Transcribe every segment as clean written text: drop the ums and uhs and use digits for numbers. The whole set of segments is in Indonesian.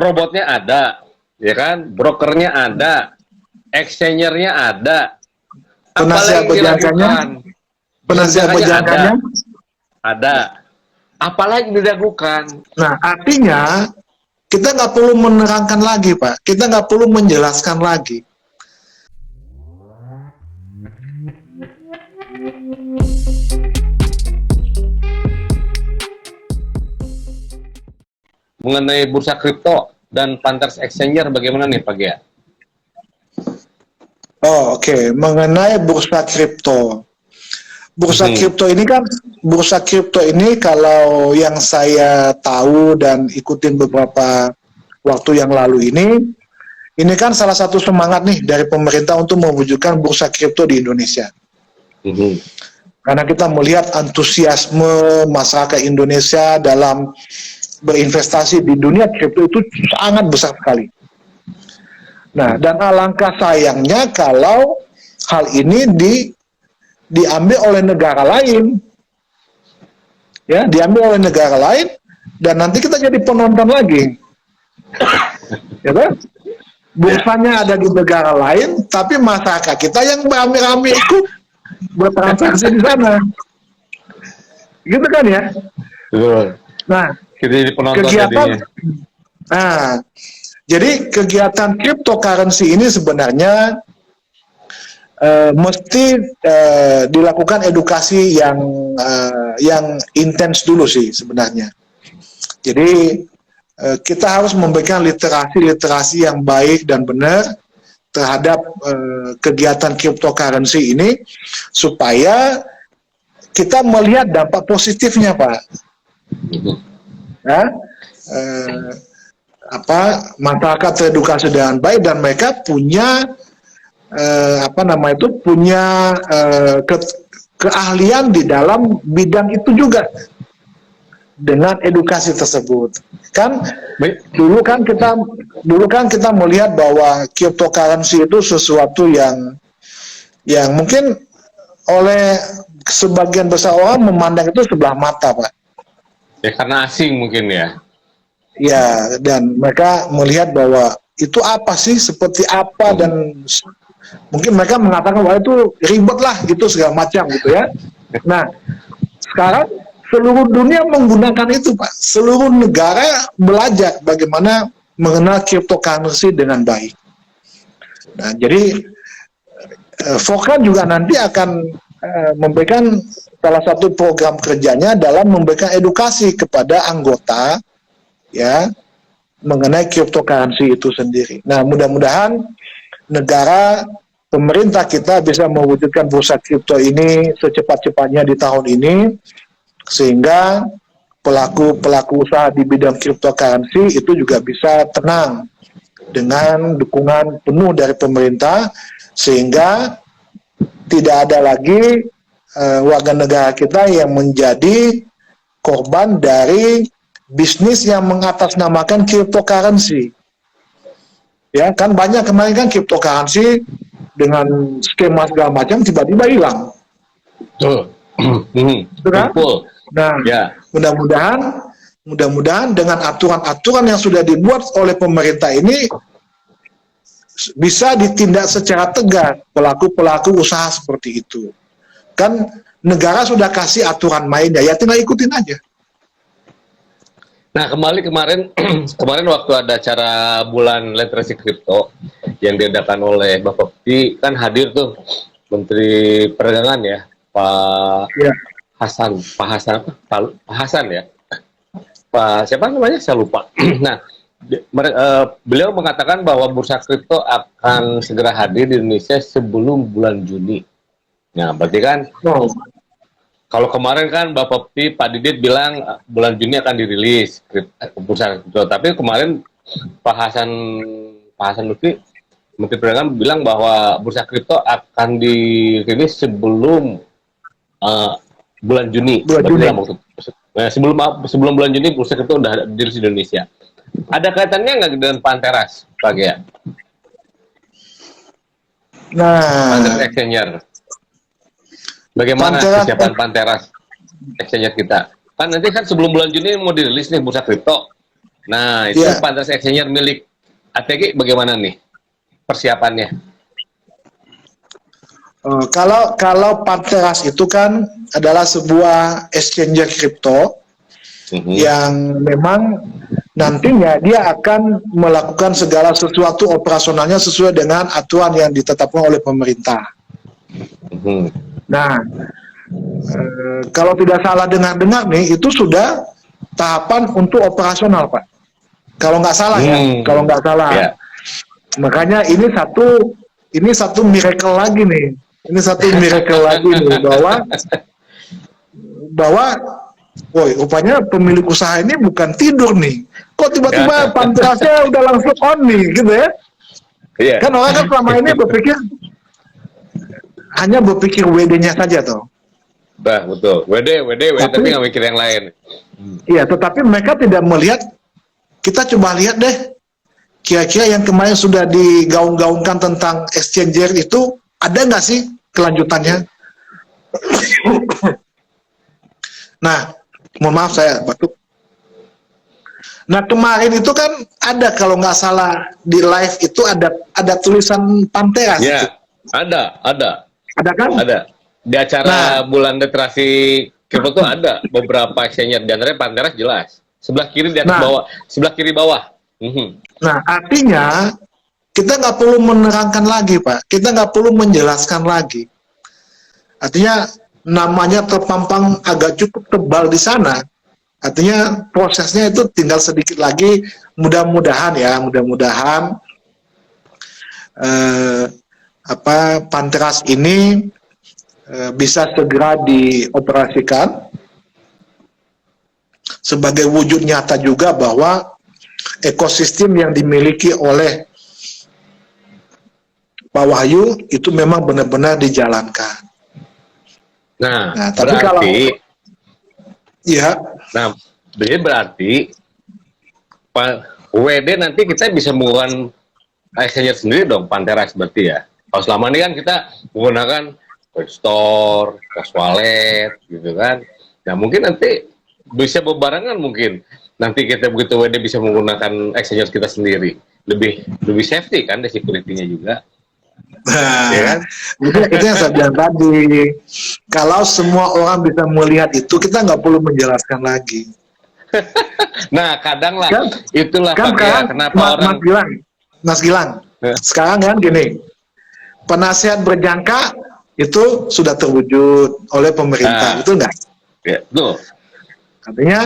robotnya ada, ya kan? Brokernya ada, exchange-nya ada. Penasihat perjangkanya, ada. Apalagi dilakukan. Nah, artinya kita nggak perlu menerangkan lagi, Pak. Kita nggak perlu menjelaskan lagi. Mengenai bursa kripto dan Panthers Exchanger bagaimana nih Pak Gia? Oh, oke. Mengenai bursa kripto. Bursa kripto ini kalau yang saya tahu dan ikutin beberapa waktu yang lalu ini kan salah satu semangat nih dari pemerintah untuk mewujudkan bursa kripto di Indonesia. Karena kita melihat antusiasme masyarakat Indonesia dalam berinvestasi di dunia kripto itu sangat besar sekali. Nah, dan alangkah sayangnya kalau hal ini diambil oleh negara lain, ya, diambil oleh negara lain, dan nanti kita jadi penonton lagi, ya kan? Bursanya ada di negara lain, tapi masyarakat kita yang beramai-ramai ikut bertransaksi di sana, gitu kan ya? Nah, jadi kegiatan cryptocurrency ini sebenarnya mesti dilakukan edukasi yang intens dulu sih sebenarnya. Jadi kita harus memberikan literasi yang baik dan benar terhadap kegiatan cryptocurrency ini supaya kita melihat dampak positifnya, Pak. Ya, masyarakat teredukasi dengan baik dan mereka punya punya keahlian di dalam bidang itu juga dengan edukasi tersebut. Kan dulu kan kita melihat bahwa cryptocurrency itu sesuatu yang mungkin oleh sebagian besar orang memandang itu sebelah mata, Pak. Ya karena asing mungkin ya. Ya, dan mereka melihat bahwa itu apa sih, seperti apa, dan mungkin mereka mengatakan bahwa itu ribet lah gitu segala macam gitu ya. Nah, sekarang seluruh dunia menggunakan itu, Pak. Seluruh negara belajar bagaimana mengenal cryptocurrency dengan baik. Nah, jadi Fokan juga nanti akan memberikan salah satu program kerjanya dalam memberikan edukasi kepada anggota ya mengenai cryptocurrency itu sendiri. Nah, mudah-mudahan pemerintah kita bisa mewujudkan bursa kripto ini secepat-cepatnya di tahun ini, sehingga pelaku usaha di bidang cryptocurrency itu juga bisa tenang dengan dukungan penuh dari pemerintah, sehingga tidak ada lagi warga negara kita yang menjadi korban dari bisnis yang mengatasnamakan cryptocurrency. Ya, kan banyak kemarin kan cryptocurrency dengan skema segala macam tiba-tiba hilang. Kan? Nah, ya. Mudah-mudahan dengan aturan-aturan yang sudah dibuat oleh pemerintah ini bisa ditindak secara tegas pelaku-pelaku usaha seperti itu. Kan negara sudah kasih aturan mainnya, ya tinggal ikutin aja. Nah, kemarin waktu ada acara bulan literasi kripto yang diadakan oleh Bapak Pi, kan hadir tuh Menteri Perdagangan ya, Pak Hasan ya. Pak siapa namanya? Saya lupa. Nah, beliau mengatakan bahwa bursa kripto akan segera hadir di Indonesia sebelum bulan Juni. Nah, berarti kan kalau kemarin kan Bapak Pak Didit bilang bulan Juni akan dirilis bursa kripto, tapi kemarin Pak Hasan Lutfi, Menteri Perdagangan, bilang bahwa bursa kripto akan dirilis sebelum bulan Juni. Sebelum bulan Juni bursa kripto udah dirilis di Indonesia. Ada kaitannya nggak dengan Panteras, Pak Gia? Panteras Exchanger. Bagaimana kesiapan Panteras Exchanger kita? Kan nanti kan sebelum bulan Juni mau dirilis nih bursa kripto. Nah, itu Iya. Panteras Exchanger milik ATG bagaimana nih persiapannya? Kalau Panteras itu kan adalah sebuah exchanger kripto Mhm. yang memang nantinya dia akan melakukan segala sesuatu operasionalnya sesuai dengan aturan yang ditetapkan oleh pemerintah. Mhm. Nah, kalau tidak salah dengar-dengar nih, itu sudah tahapan untuk operasional, Pak. Kalau nggak salah ya, kalau nggak salah. Ya. Makanya ini satu miracle lagi nih. Ini satu miracle lagi nih bahwa woi, rupanya pemilik usaha ini bukan tidur nih. Kok tiba-tiba Panterasnya udah langsung on nih, gitu ya? Iya. Kan orang kan selama ini hanya berpikir WD-nya saja toh. Bah, betul. WD, tapi nggak mikir yang lain. Iya, tetapi mereka tidak melihat. Kita coba lihat deh, kira-kira yang kemarin sudah digaung-gaungkan tentang exchanger itu ada nggak sih kelanjutannya? Nah, mohon maaf saya batuk. Nah, kemarin itu kan ada, kalau nggak salah di live itu ada tulisan Panteras. Ya, itu. ada. Ada kan? Ada. Di acara bulan literasi kripto tuh ada beberapa exchanger, di antaranya Panteras jelas. Sebelah kiri di atas bawah, sebelah kiri bawah. Nah, artinya kita nggak perlu menerangkan lagi, Pak. Kita nggak perlu menjelaskan lagi. Artinya namanya terpampang agak cukup tebal di sana. Artinya prosesnya itu tinggal sedikit lagi. Mudah-mudahan Panteras ini bisa segera dioperasikan sebagai wujud nyata juga bahwa ekosistem yang dimiliki oleh Pak Wahyu itu memang benar-benar dijalankan. Nah, tapi nah, berarti WD nanti kita bisa menggunakan exchanger sendiri dong, Panteras berarti ya. Kalau selama ini kan kita menggunakan store, cash wallet, gitu kan. Nah, mungkin nanti bisa berbarengan mungkin. Nanti kita begitu WD bisa menggunakan exchanger kita sendiri. Lebih safety kan, dari security-nya juga. Nah, ya kan? itu yang saya bilang tadi. Kalau semua orang bisa melihat itu, kita nggak perlu menjelaskan lagi. Nah, kadang lah, Kan, itulah kan Pak ya, kenapa orang... Mas Gilang, sekarang kan gini, penasihat berjangka itu sudah terwujud oleh pemerintah, betul nggak? Ya, betul. Artinya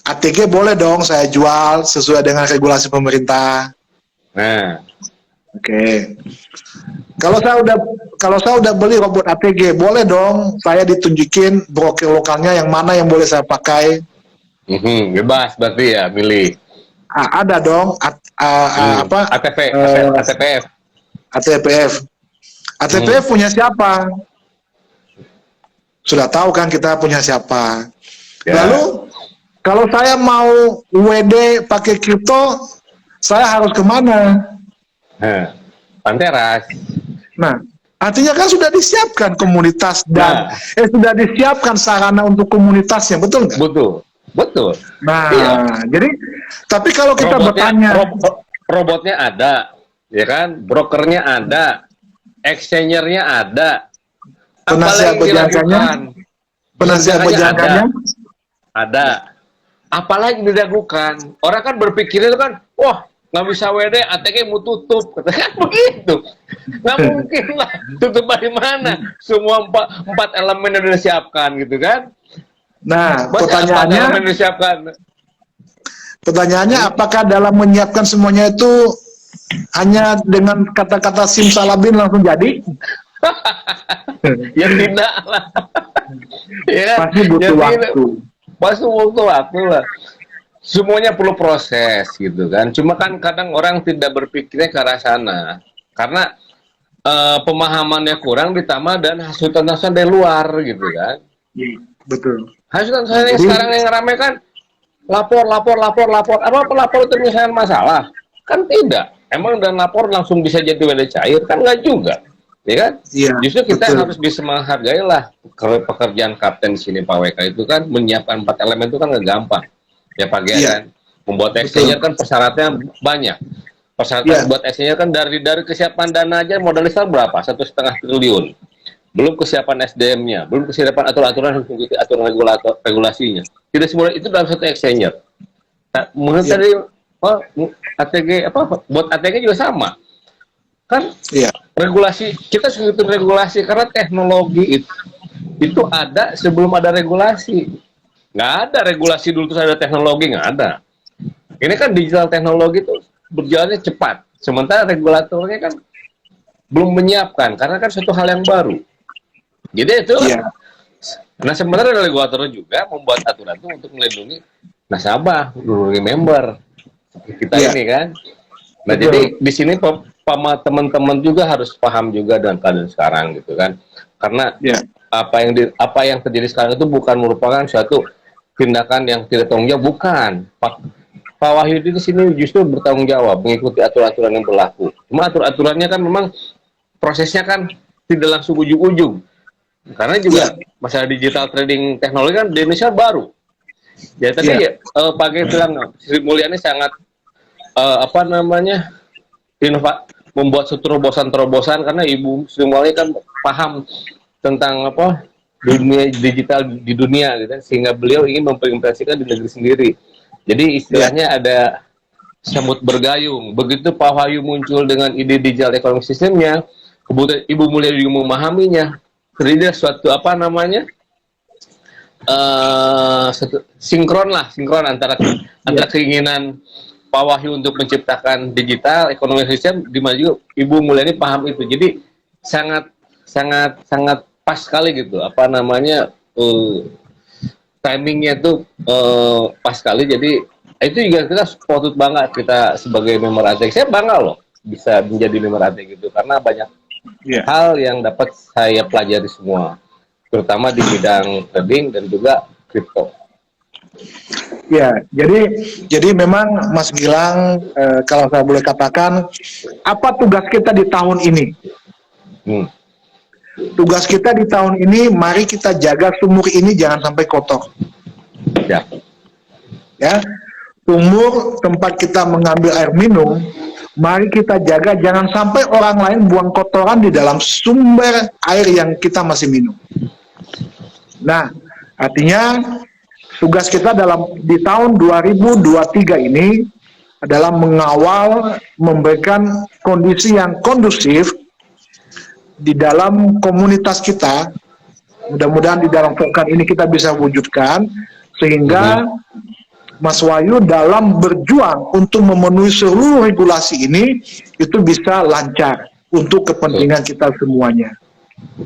ATG boleh dong saya jual sesuai dengan regulasi pemerintah. Nah, oke. Kalau saya udah beli robot ATG, boleh dong saya ditunjukin broker lokalnya yang mana yang boleh saya pakai. Bebas berarti ya, milih. Ada dong. ATPF. ATPF punya siapa? Sudah tahu kan kita punya siapa. Ya. Lalu kalau saya mau WD pakai kripto, saya harus kemana? Panteras. Nah, artinya kan sudah disiapkan komunitas dan sudah disiapkan sarana untuk komunitasnya, betul nggak? Betul. Nah, jadi tapi kalau kita bertanya, robotnya ada, ya kan? Brokernya ada, exchangernya ada, penasihat berjangkanya ada. Apalagi dilakukan? Orang kan berpikirnya itu kan, wah, nggak bisa WD, ATG mau tutup, kan begitu. Nggak mungkin lah, tutup dari mana? Semua empat elemen yang sudah disiapkan, gitu kan? Nah, pertanyaannya, apakah dalam menyiapkan semuanya itu hanya dengan kata-kata simsalabim langsung jadi? Ya tidak lah. Ya, pasti butuh waktu. Pasti butuh waktu lah. Semuanya perlu proses gitu kan. Cuma kan kadang orang tidak berpikirnya ke arah sana. Karena pemahamannya kurang ditambah dan hasutan-hasutan dari luar gitu kan. Betul. Hasutan yang sekarang yang ramai kan lapor. Apa lapor itu menyelesaikan masalah? Kan tidak. Emang dan lapor langsung bisa jadi WD cair? Kan enggak juga. Ya kan? Iya, Justru kita harus bisa menghargai lah pekerjaan kapten di sini Pak WK itu kan menyiapkan 4 elemen itu kan nggak gampang. Ya Pak Gia kan. Membuat Betul. exchange kan persyaratannya banyak. Persyaratan Ya. buat exchange kan dari kesiapan dana aja modalnya berapa? 1,5 triliun. Belum kesiapan SDM-nya, belum kesiapan aturan-aturan yang mengikuti aturan regulasinya. Tidak semua itu dalam satu exchange. Nah, menurut Ya. tadi ATG buat ATG juga sama. Kan Iya. regulasi kita ngikutin regulasi karena teknologi itu ada sebelum ada regulasi. Nggak ada regulasi dulu terus ada teknologi, nggak ada. Ini kan digital teknologi itu berjalannya cepat, sementara regulatornya kan belum menyiapkan karena kan suatu hal yang baru. Jadi itu, Iya. nah sementara regulator juga membuat aturan itu untuk melindungi nasabah, melindungi member kita Iya. ini kan. Nah Betul. jadi di sini teman-teman juga harus paham juga dengan keadaan sekarang gitu kan, karena Iya. apa yang terjadi sekarang itu bukan merupakan suatu tindakan yang tidak tanggung jawab, bukan. Pak Wahyu di sini justru bertanggung jawab mengikuti aturan-aturan yang berlaku. Cuma aturannya kan memang prosesnya kan tidak langsung ujung-ujung. Karena juga masalah digital trading teknologi kan di Indonesia baru. Ya tadi Pak Gey bilang Sri Mulyani sangat membuat suatu terobosan-terobosan karena Ibu Sri Mulyani kan paham tentang dunia digital di dunia gitu, sehingga beliau ingin mengimplementasikan di negeri sendiri. Jadi istilahnya ada semut bergayung. Begitu Pak Wahyu muncul dengan ide digital economic systemnya, kemudian Ibu Mulyani juga memahaminya. Terjadi suatu sinkron antara keinginan Pak Wahyu untuk menciptakan digital economic system, di mana juga Ibu Mulyani paham itu. Jadi sangat pas sekali gitu. Timingnya tuh pas sekali. Jadi itu juga kita patut bangga, kita sebagai member ATG. Saya bangga loh bisa menjadi member ATG gitu karena banyak hal yang dapat saya pelajari semua, terutama di bidang trading dan juga kripto. Ya, jadi memang Mas Gilang, kalau saya boleh katakan, apa tugas kita di tahun ini? Tugas kita di tahun ini, mari kita jaga sumur ini jangan sampai kotor. Ya, sumur tempat kita mengambil air minum, mari kita jaga jangan sampai orang lain buang kotoran di dalam sumber air yang kita masih minum. Nah, artinya tugas kita di tahun 2023 ini adalah mengawal, memberikan kondisi yang kondusif di dalam komunitas kita. Mudah-mudahan di dalam pekan ini kita bisa wujudkan, sehingga Mas Wahyu dalam berjuang untuk memenuhi seluruh regulasi ini itu bisa lancar untuk kepentingan kita semuanya.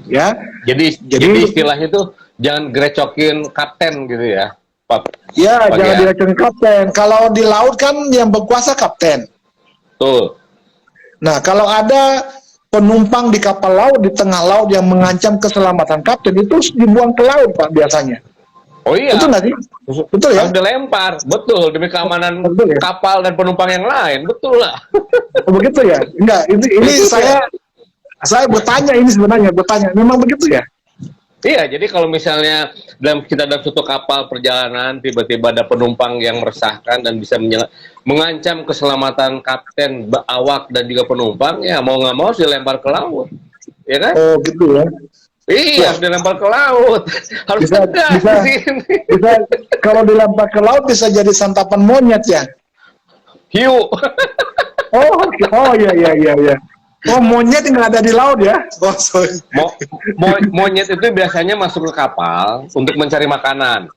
Ya. Jadi istilahnya itu jangan grecokin kapten gitu ya, Pak. Ya, jangan direction kapten. Kalau di laut kan yang berkuasa kapten. Tuh. Nah, kalau ada penumpang di kapal laut di tengah laut yang mengancam keselamatan kapten, itu dibuang ke laut, Pak, biasanya. Oh iya. Betul nggak sih? Betul ya? Harus dilempar, betul, demi keamanan kapal dan penumpang yang lain, betul lah. Oh, begitu ya? Enggak, ini saya bertanya ini sebenarnya, memang begitu ya? Iya, jadi kalau misalnya kita dalam suatu kapal perjalanan tiba-tiba ada penumpang yang meresahkan dan bisa mengancam keselamatan kapten, awak dan juga penumpang, ya mau nggak mau harus dilempar ke laut, ya kan? Oh gitu ya? Iya, harus dilempar ke laut, harus tegas di sini. Bisa kalau dilempar ke laut bisa jadi santapan monyet ya? Hiu. Oh iya. Oh, monyet nggak ada di laut ya? Oh, sorry. Monyet itu biasanya masuk ke kapal untuk mencari makanan,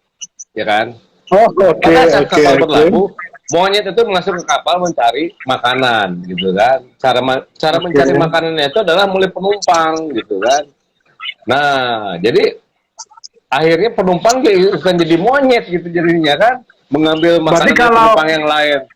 ya kan? Oh, oke. Kapal berlabuh, monyet itu masuk ke kapal mencari makanan, gitu kan? Cara mencari makanannya itu adalah mulai penumpang, gitu kan? Nah, jadi akhirnya penumpang bukan jadi monyet gitu jadinya kan? Mengambil makanan penumpang yang lain.